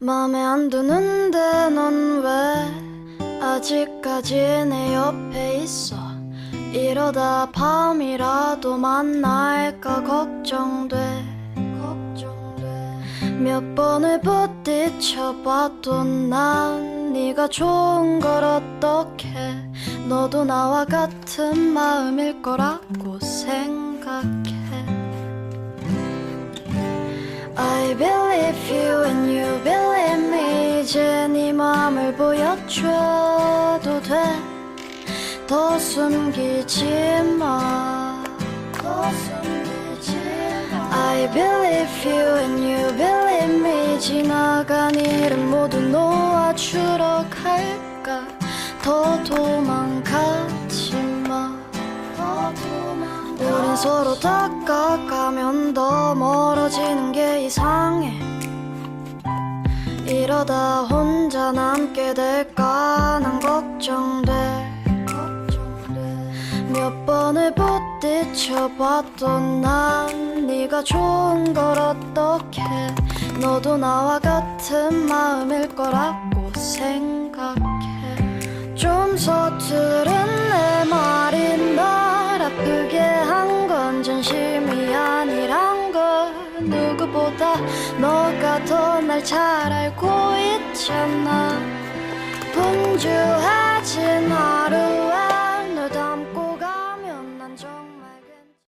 맘에 안 드는데 넌 왜 아직까지 내 옆에 있어. 이러다 밤이라도 만날까 걱정돼. 몇 번을 부딪혀봐도 난 네가 좋은 걸 어떡해. 너도 나와 같은 마음일 거라고 생각해. I believe you and you believe me. 이제 네 맘을 보여줘도 돼. 더 숨기지 마. I believe you and you believe me. 지나간 일은 모두 놓아주러 갈까. 더 도망가지 마. 우린 서로 다가가면 더 멀어지는 게 이상해. 이러다 혼자 남게 될까 난 걱정돼. 몇 번을 부딪혀봐도 난 네가 좋은 걸 어떡해. 너도 나와 같은 마음일 거라고 생각해. 좀 서투른 내 말이 널 아프게 한 건 진심이 아니란 걸 누구보다 너가 더 날 잘 알고 있잖아. 분주해진 하루